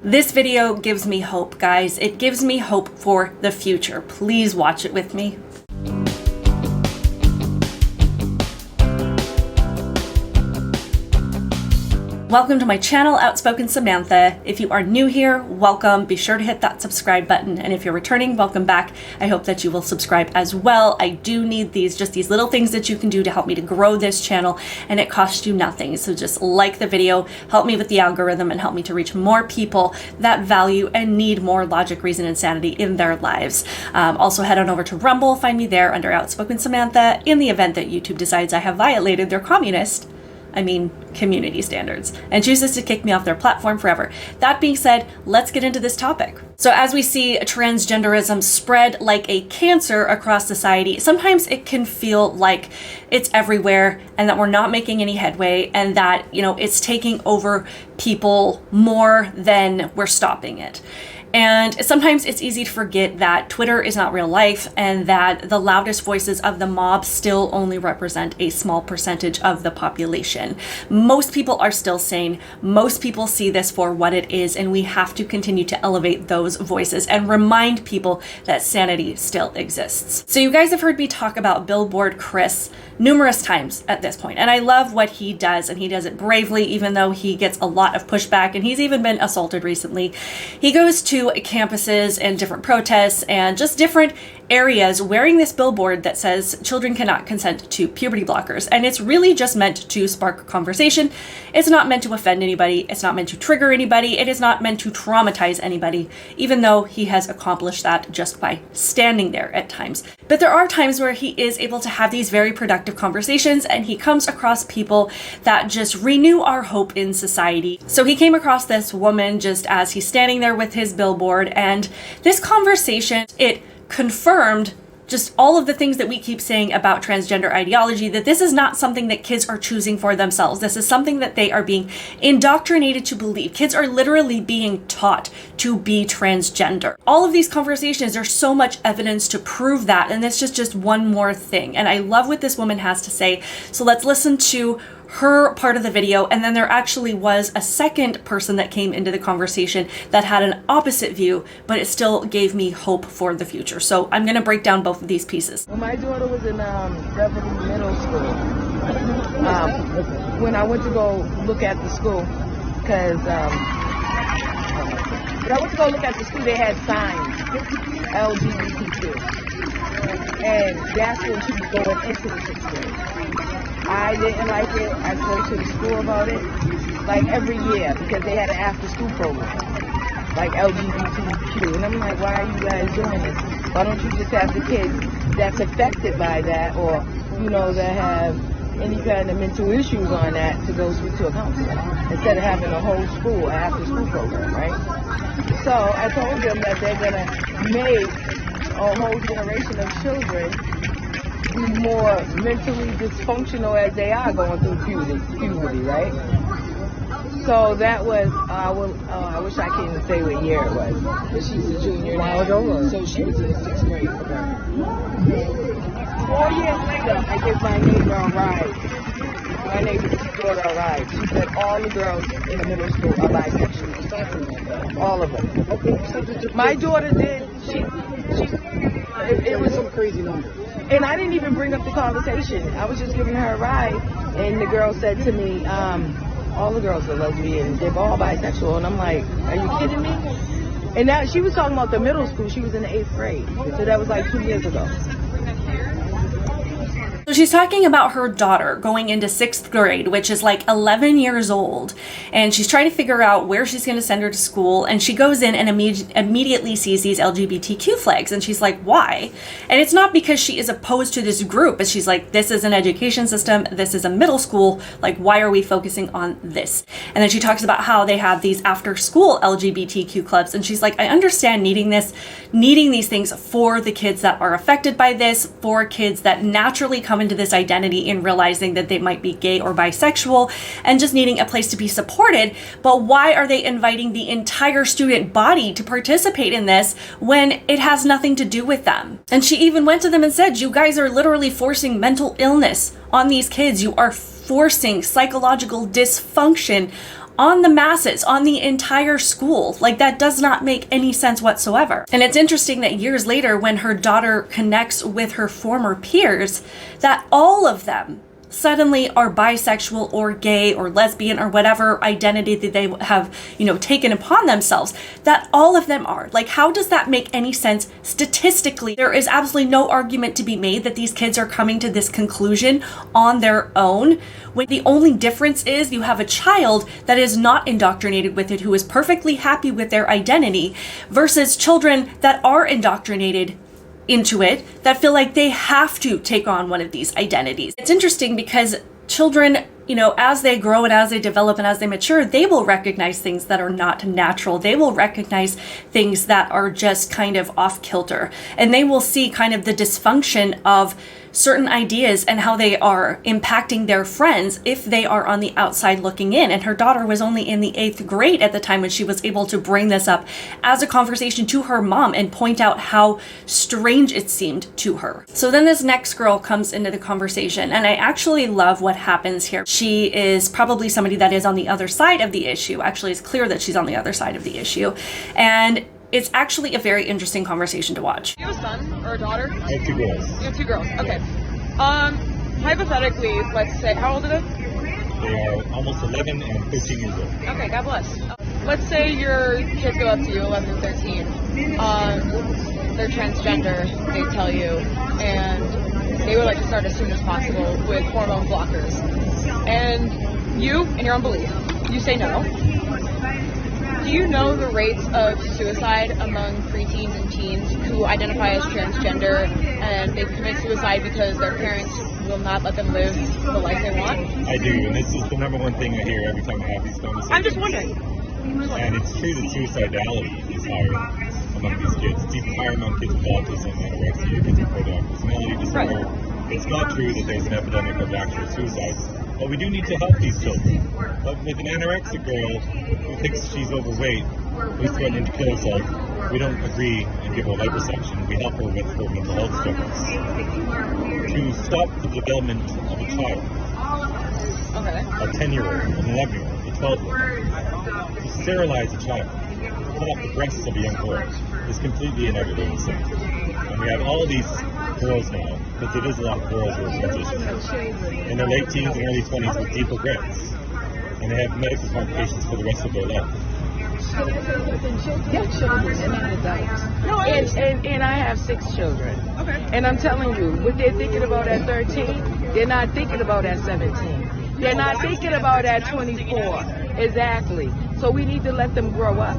This video gives me hope, guys. It gives me hope for the future. Please watch it with me. Welcome to my channel, Outspoken Samantha. If you are new here, welcome. Be sure to hit that subscribe button. And if you're returning, welcome back. I hope that you will subscribe as well. I do need these little things that you can do to help me to grow this channel, and it costs you nothing. So just like the video, help me with the algorithm, and help me to reach more people that value and need more logic, reason, and sanity in their lives. Also head on over to Rumble, find me there under Outspoken Samantha in the event that YouTube decides I have violated their community standards, and chooses to kick me off their platform forever. That being said, let's get into this topic. So as we see transgenderism spread like a cancer across society, sometimes it can feel like it's everywhere and that we're not making any headway, and that, it's taking over people more than we're stopping it. And sometimes it's easy to forget that Twitter is not real life, and that the loudest voices of the mob still only represent a small percentage of the population. Most people are still sane. Most people see this for what it is, and we have to continue to elevate those voices and remind people that sanity still exists. So you guys have heard me talk about Billboard Chris numerous times at this point, and I love what he does, and he does it bravely, even though he gets a lot of pushback, and he's even been assaulted recently. He goes to campuses and different protests and just different areas wearing this billboard that says children cannot consent to puberty blockers. And it's really just meant to spark conversation. It's not meant to offend anybody. It's not meant to trigger anybody. It is not meant to traumatize anybody, even though he has accomplished that just by standing there at times. But there are times where he is able to have these very productive conversations, and he comes across people that just renew our hope in society. So he came across this woman just as he's standing there with his billboard, and this conversation, it confirmed just all of the things that we keep saying about transgender ideology, that this is not something that kids are choosing for themselves. This is something that they are being indoctrinated to believe. Kids are literally being taught to be transgender. All of these conversations, there's so much evidence to prove that, and this is just one more thing. And I love what this woman has to say. So let's listen to her part of the video, and then there actually was a second person that came into the conversation that had an opposite view, but it still gave me hope for the future. So I'm going to break down both of these pieces. When my daughter was in Beverly Middle School, when I went to go look at the school, they had signs, LGBTQ, and that's when she was going into the sixth grade. I didn't like it. I spoke to the school about it, like every year, because they had an after-school program, like LGBTQ. And I'm like, why are you guys doing this? Why don't you just have the kids that's affected by that, or, that have any kind of mental issues on that, to go speak to a counselor, instead of having a whole school, an after-school program, right? So I told them that they're going to make a whole generation of children more mentally dysfunctional as they are going through puberty, right? So that was, I wish I couldn't say what year it was, but she's a junior now, so she was in the sixth grade. 4 years later, I gave my neighbor a ride. My neighbor's daughter a ride. She said all the girls in the middle school are bisexual. All of them. My daughter did. It was some crazy number. And I didn't even bring up the conversation. I was just giving her a ride, and the girl said to me, all the girls are lesbian, they're all bisexual. And I'm like, are you kidding me? And now she was talking about the middle school. She was in the 8th grade. So that was like 2 years ago. So she's talking about her daughter going into 6th grade, which is like 11 years old, and she's trying to figure out where she's going to send her to school, and she goes in and immediately sees these LGBTQ flags, and she's like, why? And it's not because she is opposed to this group, but she's like, this is an education system, this is a middle school, like, why are we focusing on this? And then she talks about how they have these after-school LGBTQ clubs, and she's like, I understand needing these things for the kids that are affected by this, for kids that naturally come into this identity in realizing that they might be gay or bisexual, and just needing a place to be supported. But why are they inviting the entire student body to participate in this when it has nothing to do with them? And she even went to them and said, you guys are literally forcing mental illness on these kids. You are forcing psychological dysfunction on the masses, on the entire school. Like, that does not make any sense whatsoever. And it's interesting that years later, when her daughter connects with her former peers, that all of them suddenly are bisexual or gay or lesbian or whatever identity that they have, taken upon themselves, that all of them are. Like, how does that make any sense statistically? There is absolutely no argument to be made that these kids are coming to this conclusion on their own, when the only difference is you have a child that is not indoctrinated with it, who is perfectly happy with their identity, versus children that are indoctrinated into it, that feel like they have to take on one of these identities. It's interesting because children, as they grow and as they develop and as they mature, they will recognize things that are not natural. They will recognize things that are just kind of off kilter. And they will see kind of the dysfunction of certain ideas and how they are impacting their friends if they are on the outside looking in. And her daughter was only in the 8th grade at the time when she was able to bring this up as a conversation to her mom and point out how strange it seemed to her. So then this next girl comes into the conversation, and I actually love what happens here. She is probably somebody that is on the other side of the issue. Actually, it's clear that she's on the other side of the issue. And it's actually a very interesting conversation to watch. Do you have a son or a daughter? I have 2 girls. You have 2 girls. Okay. Hypothetically, let's say, how old are they? They are almost 11 and 13 years old. Okay, God bless. Let's say your kids go up to you, 11 and 13. They're transgender, they tell you, and they would like to start as soon as possible with hormone blockers. And you, in your own belief, you say no. Do you know the rates of suicide among preteens and teens who identify as transgender and they commit suicide because their parents will not let them live the life they want? I do, and this is the number one thing I hear every time I have these conversations. I'm just wondering. And it's true that suicidality is higher among these kids. It's even higher among kids with autism, anorexia, kids with borderline personality disorder. Right. It's not true that there's an epidemic of actual suicides. But we do need to help these children. But with an anorexic girl who thinks she's overweight, who's threatening to kill herself, we don't agree and give her liposuction. We help her with her mental health struggles. To stop the development of a child, a 10-year-old, an 11-year-old, a 12-year-old, to sterilize a child, cut off the breasts of a young girl, is completely inevitable and sin. And we have all these girls now, because there is a lot of girls who are transitioning in their late teens and early 20s with deep regrets, and they have medical complications for the rest of their life. They're children, they're not adults. And I have 6 children. Okay. And I'm telling you, what they're thinking about at 13, they're not thinking about at 17. They're not thinking about at 24. Exactly. So we need to let them grow up.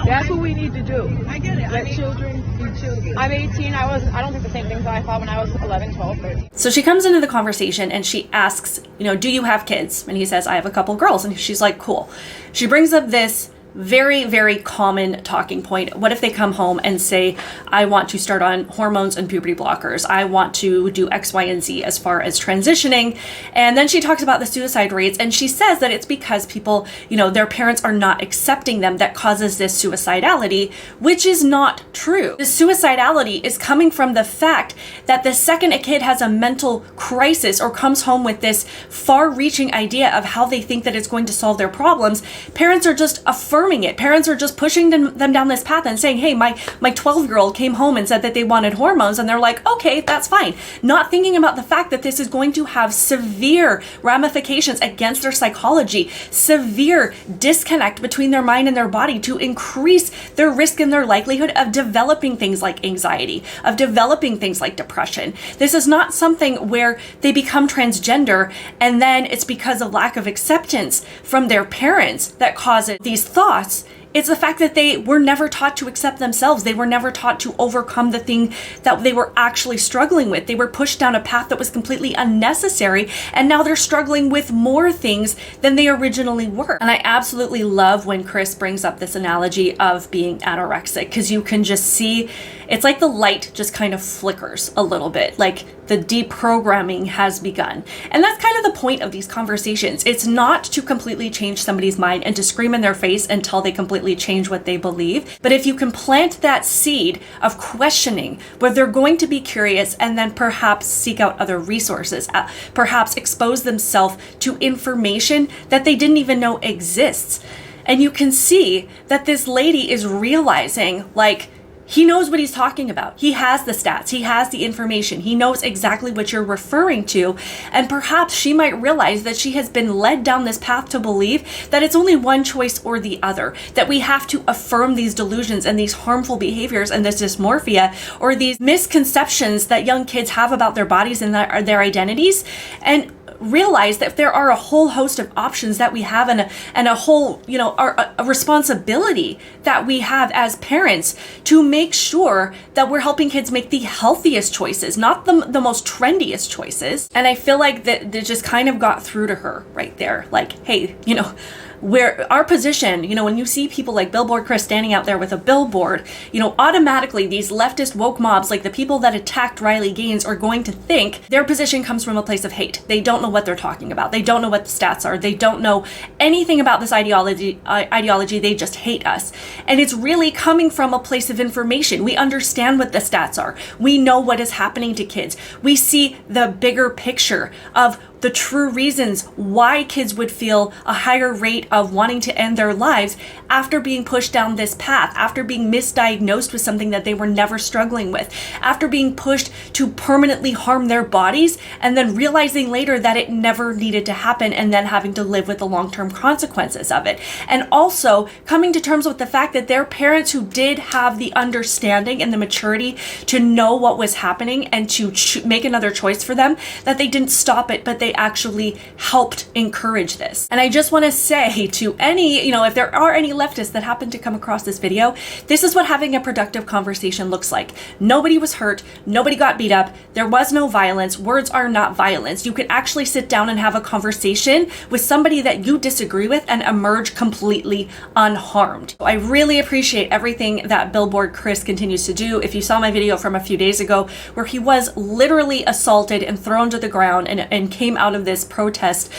That's what we need to do. I get it. Let children be children. I'm 18. I don't think the same things that I thought when I was 11, 12, 13. So she comes into the conversation and she asks, do you have kids? And he says, I have a couple girls. And she's like, cool. She brings up this very, very common talking point. What if they come home and say, I want to start on hormones and puberty blockers. I want to do X, Y, and Z as far as transitioning. And then she talks about the suicide rates. And she says that it's because people, their parents are not accepting them that causes this suicidality, which is not true. The suicidality is coming from the fact that the second a kid has a mental crisis or comes home with this far-reaching idea of how they think that it's going to solve their problems, parents are just affirming it. Parents are just pushing them down this path and saying, hey, my 12-year-old came home and said that they wanted hormones, and they're like, okay, that's fine. Not thinking about the fact that this is going to have severe ramifications against their psychology, severe disconnect between their mind and their body to increase their risk and their likelihood of developing things like anxiety, of developing things like depression. This is not something where they become transgender and then it's because of lack of acceptance from their parents that causes these thoughts. It's the fact that they were never taught to accept themselves. They were never taught to overcome the thing that they were actually struggling with. They were pushed down a path that was completely unnecessary, and now they're struggling with more things than they originally were. And I absolutely love when Chris brings up this analogy of being anorexic, because you can just see, it's like the light just kind of flickers a little bit. Like the deprogramming has begun. And that's kind of the point of these conversations. It's not to completely change somebody's mind and to scream in their face until they completely change what they believe. But if you can plant that seed of questioning, where they're going to be curious and then perhaps seek out other resources, perhaps expose themselves to information that they didn't even know exists. And you can see that this lady is realizing, like, he knows what he's talking about. He has the stats. He has the information. He knows exactly what you're referring to. And perhaps she might realize that she has been led down this path to believe that it's only one choice or the other, that we have to affirm these delusions and these harmful behaviors and this dysmorphia or these misconceptions that young kids have about their bodies and their identities, and realize that there are a whole host of options that we have and a whole, a responsibility that we have as parents to make sure that we're helping kids make the healthiest choices, not the most trendiest choices. And I feel like that just kind of got through to her right there. Like, hey, where our position, when you see people like Billboard Chris standing out there with a billboard, automatically these leftist woke mobs, like the people that attacked Riley Gaines, are going to think their position comes from a place of hate. They don't know what they're talking about. They don't know what the stats are. They don't know anything about this ideology. They just hate us. And it's really coming from a place of information. We understand what the stats are. We know what is happening to kids. We see the bigger picture of the true reasons why kids would feel a higher rate of wanting to end their lives after being pushed down this path, after being misdiagnosed with something that they were never struggling with, after being pushed to permanently harm their bodies and then realizing later that it never needed to happen and then having to live with the long-term consequences of it. And also coming to terms with the fact that their parents who did have the understanding and the maturity to know what was happening and to make another choice for them, that they didn't stop it, but they actually helped encourage this. And I just want to say to any, if there are any leftists that happen to come across this video, this is what having a productive conversation looks like. Nobody was hurt. Nobody got beat up. There was no violence. Words are not violence. You could actually sit down and have a conversation with somebody that you disagree with and emerge completely unharmed. I really appreciate everything that Billboard Chris continues to do. If you saw my video from a few days ago where he was literally assaulted and thrown to the ground and came out of this protest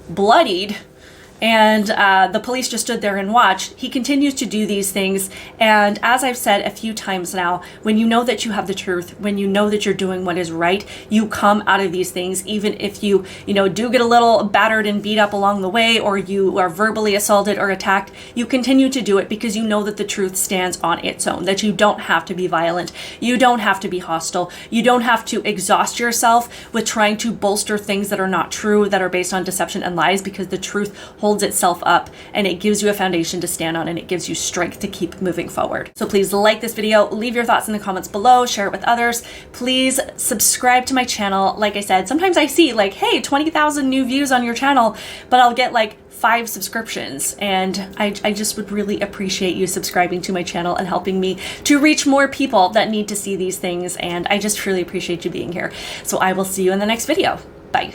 bloodied, and the police just stood there and watched. He continues to do these things. And as I've said a few times now, when you know that you have the truth, when you know that you're doing what is right, you come out of these things, even if you do get a little battered and beat up along the way, or you are verbally assaulted or attacked, you continue to do it because you know that the truth stands on its own, that you don't have to be violent. You don't have to be hostile. You don't have to exhaust yourself with trying to bolster things that are not true, that are based on deception and lies, because the truth holds itself up and it gives you a foundation to stand on and it gives you strength to keep moving forward. So please like this video, leave your thoughts in the comments below, share it with others. Please subscribe to my channel. Like I said, sometimes I see like, hey, 20,000 new views on your channel, but I'll get like 5 subscriptions, and I just would really appreciate you subscribing to my channel and helping me to reach more people that need to see these things, and I just truly appreciate you being here. So I will see you in the next video. Bye.